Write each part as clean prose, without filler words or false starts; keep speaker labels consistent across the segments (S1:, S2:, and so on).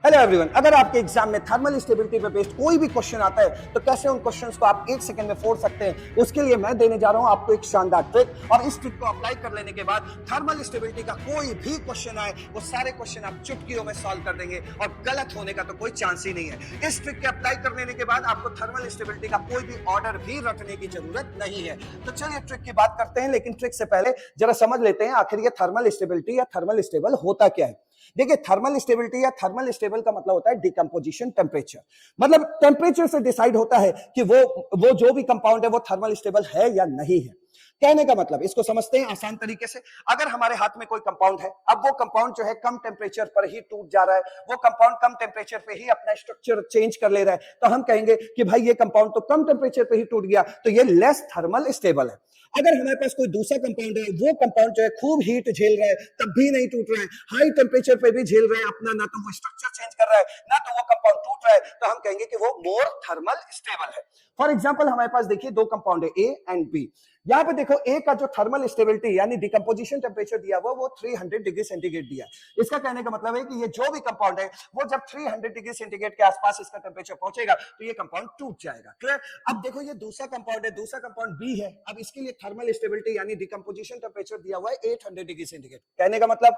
S1: Hello everyone, अगर आपके exam में थर्मल स्टेबिलिटी पे बेस्ड कोई भी क्वेश्चन आता है तो कैसे उन क्वेश्चंस को आप 1 सेकंड में फोड़ सकते हैं, उसके लिए मैं देने जा रहा हूं आपको एक शानदार ट्रिक। और इस ट्रिक को अप्लाई कर लेने के बाद थर्मल स्टेबिलिटी का कोई भी क्वेश्चन आए वो सारे क्वेश्चन आप चुटकियों में सॉल्व कर देंगे और गलत होने का तो कोई चांस ही नहीं है। इस ट्रिक के अप्लाई कर लेने के बाद आपको थर्मल स्टेबिलिटी का कोई भी ऑर्डर भी रटने की जरूरत नहीं है। तो चलिए ट्रिक की बात करते हैं, लेकिन ट्रिक से पहले जरा समझ लेते हैं आखिर ये थर्मल स्टेबिलिटी या थर्मल स्टेबल होता क्या है। देखिए, थर्मल स्टेबिलिटी या थर्मल स्टेबल का मतलब होता है डिकम्पोजिशन टेम्परेचर। मतलब टेम्परेचर से डिसाइड होता है कि वो जो भी कंपाउंड है वो थर्मल स्टेबल है या नहीं है। कहने का मतलब, इसको समझते हैं आसान तरीके से। अगर हमारे हाथ में कोई कंपाउंड है, अब वो कंपाउंड जो है कम टेम्परेचर पर ही टूट जा रहा है, वो कंपाउंड कम टेम्परेचर पे ही अपना स्ट्रक्चर चेंज कर ले रहा है, तो हम कहेंगे कि भाई ये कंपाउंड तो कम टेम्परेचर पे ही टूट गया, तो ये लेस थर्मल स्टेबल है। अगर हमारे पास कोई दूसरा कंपाउंड है, वो कंपाउंड जो है खूब हीट झेल रहा है तब भी नहीं टूट रहा है, हाई टेम्परेचर पे भी झेल रहा है अपना, ना तो वो स्ट्रक्चर चेंज कर रहा है ना तो वो कंपाउंड टूट रहा है, तो हम कहेंगे कि वो मोर थर्मल स्टेबल है। फॉर एग्जांपल, हमारे पास देखिए दो कंपाउंड है ए एंड बी। यहां पे देखो ए का जो थर्मल स्टेबिलिटी यानी डिकम्पोजिशन टेम्परेचर दिया हुआ वो 300 डिग्री सेंटीग्रेड दिया है। इसका कहने का मतलब है कि ये जो भी कंपाउंड है वो जब 300 डिग्री सेंटीग्रेड के आसपास इसका टेम्परेचर पहुंचेगा तो ये कंपाउंड टूट जाएगा। क्लियर? अब देखो ये दूसरा कंपाउंड है, दूसरा कंपाउंड बी है। अब इसके लिए थर्मल स्टेबिलिटी यानी डिकम्पोजिशन टेम्परेचर दिया हुआ है 800 डिग्री सेंटीग्रेड। कहने का मतलब,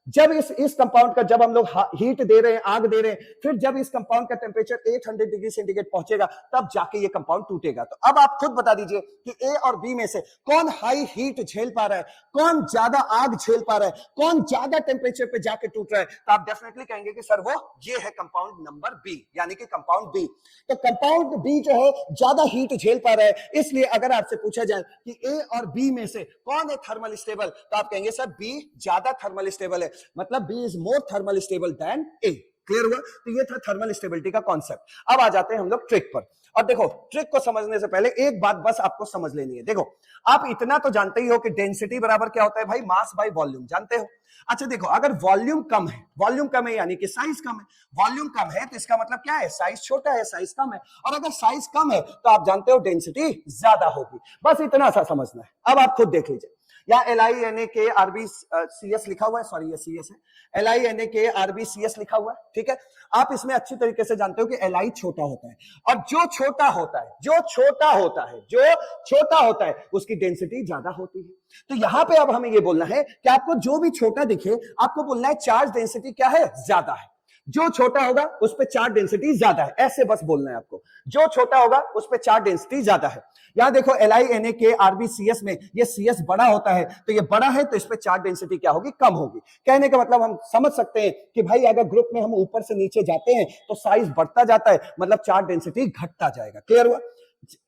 S1: जब इस कंपाउंड का जब हम लोग हीट दे रहे हैं, आग दे रहे हैं, फिर जब इस कंपाउंड का टेम्परेचर 800 डिग्री सेंटीग्रेड पहुंचेगा तब जाके ये कंपाउंड टूटेगा। तो अब आप खुद बता दीजिए कि ए और बी में से कौन हाई हीट झेल पा रहा है, कौन ज्यादा आग झेल पा रहा है, कौन ज्यादा टेम्परेचर पे जाके टूट रहा है। तो आप डेफिनेटली कहेंगे कि सर वो ये है कंपाउंड नंबर बी, यानी कि कंपाउंड बी। तो कंपाउंड बी जो है ज्यादा हीट झेल पा रहा है, इसलिए अगर आपसे पूछा जाए कि ए और बी में से कौन है थर्मल स्टेबल, तो आप कहेंगे सर बी ज्यादा थर्मल स्टेबल है, मतलब B is more thermal stable than A. Clear हुआ? तो ये था थर्मल स्टेबिलिटी का कॉन्सेप्ट। अब आ जाते हैं हम लोग ट्रिक पर। और देखो, ट्रिक को समझने से पहले एक बात बस आपको समझ लेनी है। देखो, आप इतना तो जानते ही हो कि डेंसिटी बराबर क्या होता है भाई, मास बाय वॉल्यूम, जानते हो? अच्छा देखो, अगर वॉल्यूम कम है यानी कि साइज कम है। वॉल्यूम कम है तो इसका मतलब क्या है, साइज छोटा है, साइज कम है। और अगर साइज कम है तो आप जानते हो डेंसिटी ज्यादा होगी। बस इतना सा समझना है। अब आप खुद देख लीजिए, या LINAKRBCS लिखा हुआ है, सॉरी ये CS है, LINAKRBCS लिखा हुआ है, ठीक है। आप इसमें अच्छी तरीके से जानते हो कि Li छोटा होता है, और जो छोटा होता है उसकी डेंसिटी ज्यादा होती है। तो यहां पे अब हमें ये बोलना है कि आपको जो भी छोटा दिखे आपको बोलना है चार्ज डेंसिटी क्या है, ज्यादा है। जो छोटा होगा उस पे चार्ज डेंसिटी ज्यादा है, ऐसे बस बोलना है आपको। जो छोटा होगा उस पे चार्ज डेंसिटी ज्यादा है। यहां देखो LINAKRBCS में ये CS बड़ा होता है, तो ये बड़ा है तो इस पे चार्ज डेंसिटी क्या होगी, कम होगी। कहने का मतलब हम समझ सकते हैं कि भाई अगर ग्रुप में हम ऊपर से नीचे जाते हैं तो साइज बढ़ता जाता है, मतलब चार्ज डेंसिटी घटता जाएगा। क्लियर हुआ?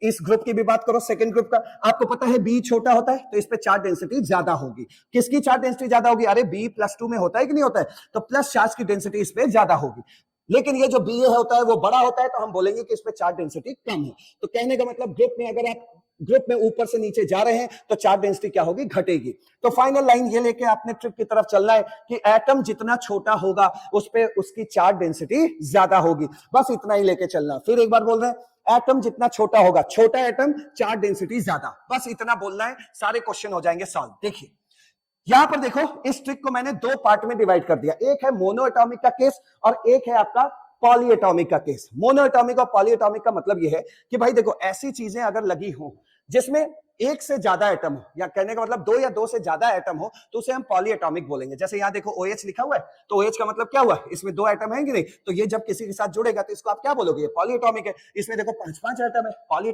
S1: इस ग्रुप की भी बात करो, सेकंड ग्रुप का, आपको पता है बी छोटा होता है तो इस पे चार्ज डेंसिटी ज्यादा होगी। किसकी चार्ज डेंसिटी ज्यादा होगी? अरे B+2 में होता है कि नहीं होता है, तो प्लस चार्ज की डेंसिटी इस पे ज्यादा होगी। लेकिन ये जो BA होता है वो बड़ा होता है तो हम बोलेंगे कि इस पे चार्ज डेंसिटी कम है। तो कहने का मतलब, ग्रुप में अगर आप ग्रुप में ऊपर से नीचे जा रहे हैं तो चार्ज डेंसिटी क्या होगी, घटेगी। तो फाइनल लाइन ये लेके आपने ट्रिक की तरफ चलना है कि एटम जितना छोटा होगा उस पे उसकी चार्ज डेंसिटी ज्यादा होगी। बस इतना ही लेके चलना। फिर एक बार बोल रहे हैं, एटम जितना छोटा होगा, छोटा एटम चार्ज डेंसिटी ज्यादा, बस इतना बोलना है, सारे क्वेश्चन हो जाएंगे सॉल्व। देखिए यहां पर देखो, इस ट्रिक को मैंने दो पार्ट में डिवाइड कर दिया। एक है मोनो एटॉमिक का केस और एक है आपका पॉली एटॉमिक का केस। मोनो एटॉमिक और पॉली एटॉमिक का मतलब यह है कि भाई देखो, ऐसी चीजें अगर लगी हो जिसमें एक से ज्यादा एटम हो, या कहने का मतलब दो या दो से ज्यादा एटम हो, तो उसे हम पॉली एटॉमिक बोलेंगे। जैसे यहां देखो OH लिखा हुआ है, तो OH का मतलब क्या हुआ, इसमें दो एटम है कि नहीं, तो ये जब किसी के साथ जुड़ेगा तो इसको आप क्या बोलोगे, ये पॉली एटॉमिक है। इसमें देखो 5-5 एटम है, पॉली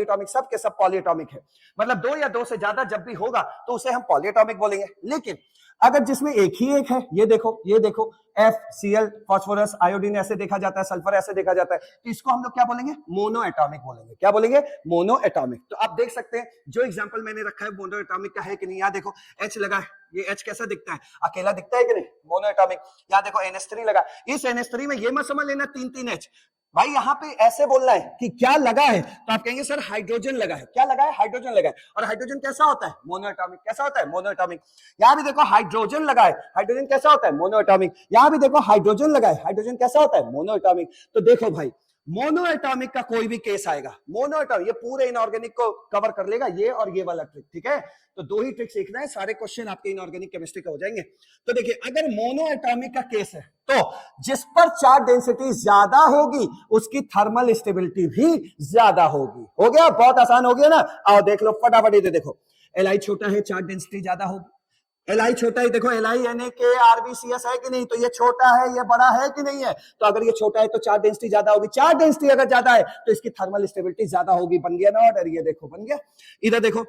S1: एटॉमिक सब के सब पॉली एटॉमिक है। मतलब दो या दो से ज्यादा जब भी होगा तो उसे हम पॉली एटॉमिक बोलेंगे। लेकिन अगर जिसमें एक ही एक है, ये देखो FCl, फास्फोरस, आयोडीन ऐसे देखा जाता है, सल्फर ऐसे देखा जाता है, तो इसको हम लोग क्या बोलेंगे, मोनो एटॉमिक बोलेंगे। क्या बोलेंगे, मोनो एटॉमिक। तो आप देख सकते हैं जो एग्जांपल मैंने रखा है मोनो एटॉमिक का है कि नहीं। यहाँ देखो H लगा है, ये H कैसा दिखता है, अकेला दिखता है कि नहीं, मोनो एटॉमिक। यहाँ देखो NH3 लगा, इस NH3 में ये मत समझ लेना 3-3 H, भाई यहाँ पे ऐसे बोलना है कि क्या लगा है, तो आप कहेंगे सर हाइड्रोजन लगा है। क्या लगा है, हाइड्रोजन लगा है। और हाइड्रोजन कैसा होता है, मोनो एटॉमिक। कैसा होता है, मोनो एटॉमिक। यहाँ भी देखो हाइड्रोजन लगा है, हाइड्रोजन कैसा होता है, मोनो एटॉमिक। यहाँ भी देखो हाइड्रोजन लगा है, हाइड्रोजन कैसा होता है, मोनो एटॉमिक। तो देखो भाई, मोनो एटॉमिक का कोई भी केस आएगा, मोनो एटॉमिक ये पूरे इनऑर्गेनिक को कवर कर लेगा, ये और ये वाला ट्रिक, ठीक है। तो दो ही ट्रिक सीखना है, सारे क्वेश्चन आपके इनऑर्गेनिक केमिस्ट्री के हो जाएंगे। तो देखिए अगर मोनो एटॉमिक का केस है तो जिस पर चार्ज डेंसिटी ज्यादा होगी उसकी थर्मल स्टेबिलिटी भी ज्यादा होगी। हो गया, बहुत आसान हो गया ना। आओ देख लो फटाफट, ये देखो Li छोटा है, चार्ज डेंसिटी ज्यादा होगी। Li छोटा है, देखो Li Na K RbCS है कि नहीं, तो ये छोटा है, ये बड़ा है कि नहीं है। तो अगर ये छोटा है तो चार्ज डेंसिटी ज्यादा होगी, चार्ज डेंसिटी अगर ज्यादा है तो इसकी थर्मल स्टेबिलिटी ज्यादा होगी। बन गया ना ऑर्डर, ये देखो बन गया। इधर देखो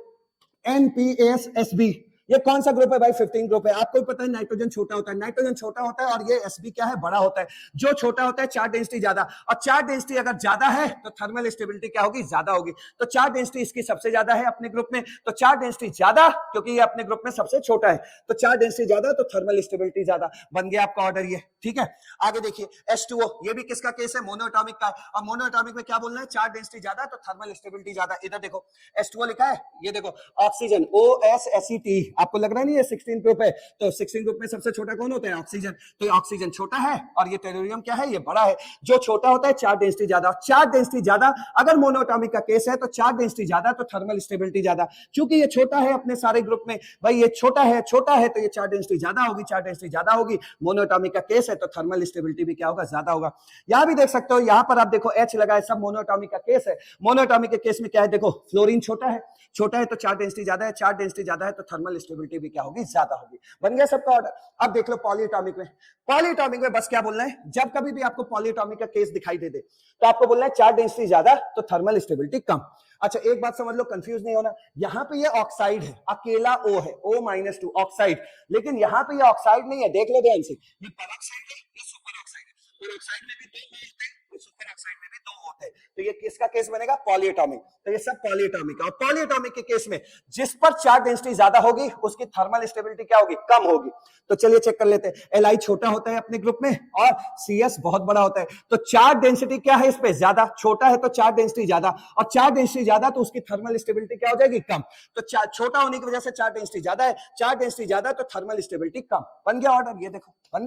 S1: NPSSB, ये कौन सा ग्रुप है भाई, 15 ग्रुप है। आपको पता है नाइट्रोजन छोटा होता है, नाइट्रोजन छोटा होता है, और ये Sb क्या है, बड़ा होता है। जो छोटा होता है चार्ज डेंसिटी ज्यादा, और चार्ज डेंसिटी अगर ज्यादा है तो थर्मल स्टेबिलिटी क्या होगी, ज्यादा होगी। तो चार्ज डेंसिटी इसकी सबसे ज्यादा है अपने ग्रुप में, तो चार्ज डेंसिटी ज्यादा, क्योंकि ये अपने ग्रुप में सबसे छोटा है, तो चार्ज डेंसिटी ज्यादा तो थर्मल स्टेबिलिटी ज्यादा। बन गया आपका ऑर्डर ये, ठीक है। आगे देखिए H2O, ये भी किसका केस है, मोनोएटॉमिक का। और मोनोएटॉमिक में क्या बोलना है, चार्ज डेंसिटी ज्यादा तो थर्मल स्टेबिलिटी ज्यादा। इधर देखो H2O लिखा है, ये देखो ऑक्सीजन OSACT, आपको लग रहा नहीं है 16 ग्रुप है, तो 16 ग्रुप में सबसे छोटा कौन होता है, ऑक्सीजन। तो ये ऑक्सीजन छोटा है और ये टेलोरियम क्या है, ये बड़ा है। जो छोटा होता है चार्ज डेंसिटी ज्यादा, चार्ज डेंसिटी ज्यादा अगर मोनोएटॉमिक का केस है तो चार्ज डेंसिटी ज्यादा तो थर्मल स्टेबिलिटी ज्यादा। क्योंकि ये छोटा है अपने सारे ग्रुप में, भाई ये छोटा है तो ये चार्ज डेंसिटी ज्यादा होगी, चार्ज डेंसिटी ज्यादा होगी। मोनोएटॉमिक का केस है तो थर्मल स्टेबिलिटी भी क्या होगा, ज्यादा होगा। यहां भी देख सकते हो, यहां पर आप देखो H लगा है, सब मोनोएटॉमिक का केस है। मोनोएटॉमिक के केस में क्या है, देखो फ्लोरीन छोटा है तो चार्ज डेंसिटी ज्यादा है, चार्ज डेंसिटी ज्यादा है तो थर्मल स्टेबिलिटी भी क्या होगी, ज्यादा होगी। बन गया सबका ऑर्डर। अब देख लो पॉलीएटॉमिक में, पॉलीएटॉमिक में बस क्या बोलना है, जब कभी भी आपको पॉलीएटॉमिक का केस दिखाई दे तो आपको बोलना है चार्ज डेंसिटी ज्यादा तो थर्मल स्टेबिलिटी कम। अच्छा एक बात समझ लो, कंफ्यूज नहीं होना, यहां पे ये ऑक्साइड है, अकेला O है, O-2 ऑक्साइड, लेकिन यहां पे ये ऑक्साइड नहीं है, देख लो ध्यान से, ये पेरोक्साइड है, ये सुपर ऑक्साइड है, और ऑक्साइड में भी दो होते हैं, सुपर ऑक्साइड में भी दो होते हैं, तो ये किसका केस बनेगा, पॉलीएटॉमिक। तो ये सब पॉलीएटॉमिक, और पॉलीएटॉमिक के केस में जिस पर चार्ज डेंसिटी ज्यादा होगी उसकी थर्मल स्टेबिलिटी क्या होगी, कम होगी। तो चलिए चेक कर लेते हैं, Li छोटा होता है अपने ग्रुप में और CS बहुत बड़ा होता है, तो चार्ज डेंसिटी क्या है इस पे, ज्यादा, छोटा है तो चार्ज डेंसिटी ज्यादा, और चार्ज डेंसिटी ज्यादा तो उसकी थर्मल स्टेबिलिटी क्या हो जाएगी, कम। तो छोटा होने की वजह से चार्ज डेंसिटी ज्यादा है, चार्ज डेंसिटी ज्यादा तो थर्मल स्टेबिलिटी कम। बन गया ऑर्डर, ये देखो बन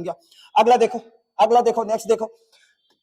S1: गया। अगला देखो नेक्स्ट देखो,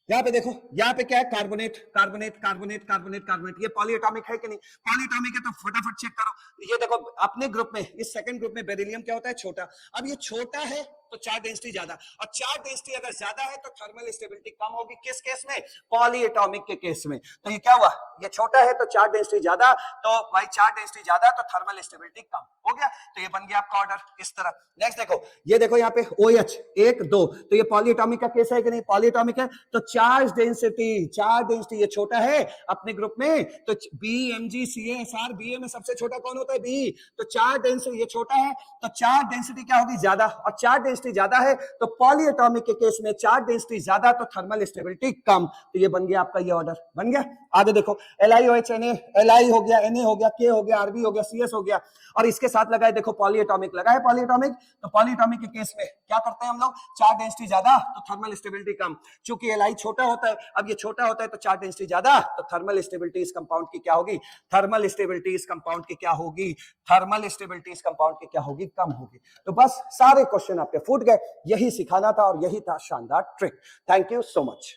S1: यहाँ पे देखो, यहाँ पे क्या है, carbonate carbonate carbonate carbonate carbonate, ये पॉलीएटॉमिक है कि नहीं, पॉलीएटॉमिक है तो फटाफट चेक करो। ये देखो अपने ग्रुप में, इस सेकंड ग्रुप में बेरिलियम क्या होता है, छोटा। अब ये छोटा है तो चार्ज डेंसिटी ज्यादा, और चार्ज डेंसिटी अगर ज्यादा है तो थर्मल स्टेबिलिटी कम होगी। किस केस में, पॉलीएटॉमिक के केस में। तो ये क्या हुआ, ये छोटा है तो चार्ज डेंसिटी ज्यादा, तो भाई चार्ज डेंसिटी ज्यादा तो थर्मल स्टेबिलिटी कम। हो गया, तो ये बन गया आपका ऑर्डर इस तरह। नेक्स्ट देखो, ये देखो यहाँ पे OH 1 2, तो ये पॉलीएटॉमिक का केस है कि नहीं, पॉलीएटॉमिक है तो चार्ज डेंसिटी ये छोटा है अपने ग्रुप में, तो BMgCaSr, BA में सबसे छोटा कौन होता है, B, तो चार्ज डेंसिटी ये छोटा है तो चार्ज डेंसिटी क्या होगी, ज्यादा, और चार्ज डेंसिटी ज्यादा है तो पॉलीएटॉमिक के केस में चार्ज डेंसिटी ज्यादा तो थर्मल स्टेबिलिटी कम। तो ये बन गया आपका, ये ऑर्डर बन गया। आगे देखो LiOH Na, Li हो गया, Na हो गया, K हो गया, Rb हो गया, CS हो गया, और इसके साथ लगा है देखो पॉलीएटॉमिक, लगा है पॉलीएटॉमिक। तो पॉलीएटॉमिक के केस में क्या करते हैं हम लोग, चार्ज डेंसिटी ज्यादा तो थर्मल स्टेबिलिटी कम। चूंकि Li छोटा होता है, अब ये छोटा होता है तो चार्ज डेंसिटी ज्यादा तो थर्मल स्टेबिलिटी इस कंपाउंड की क्या होगी, थर्मल स्टेबिलिटी इस कंपाउंड की क्या होगी, थर्मल स्टेबिलिटी इस कंपाउंड की क्या होगी, कम होगी। तो बस सारे क्वेश्चन आपके फूट गए, यही सिखाना था और यही था शानदार trick. Thank you so much.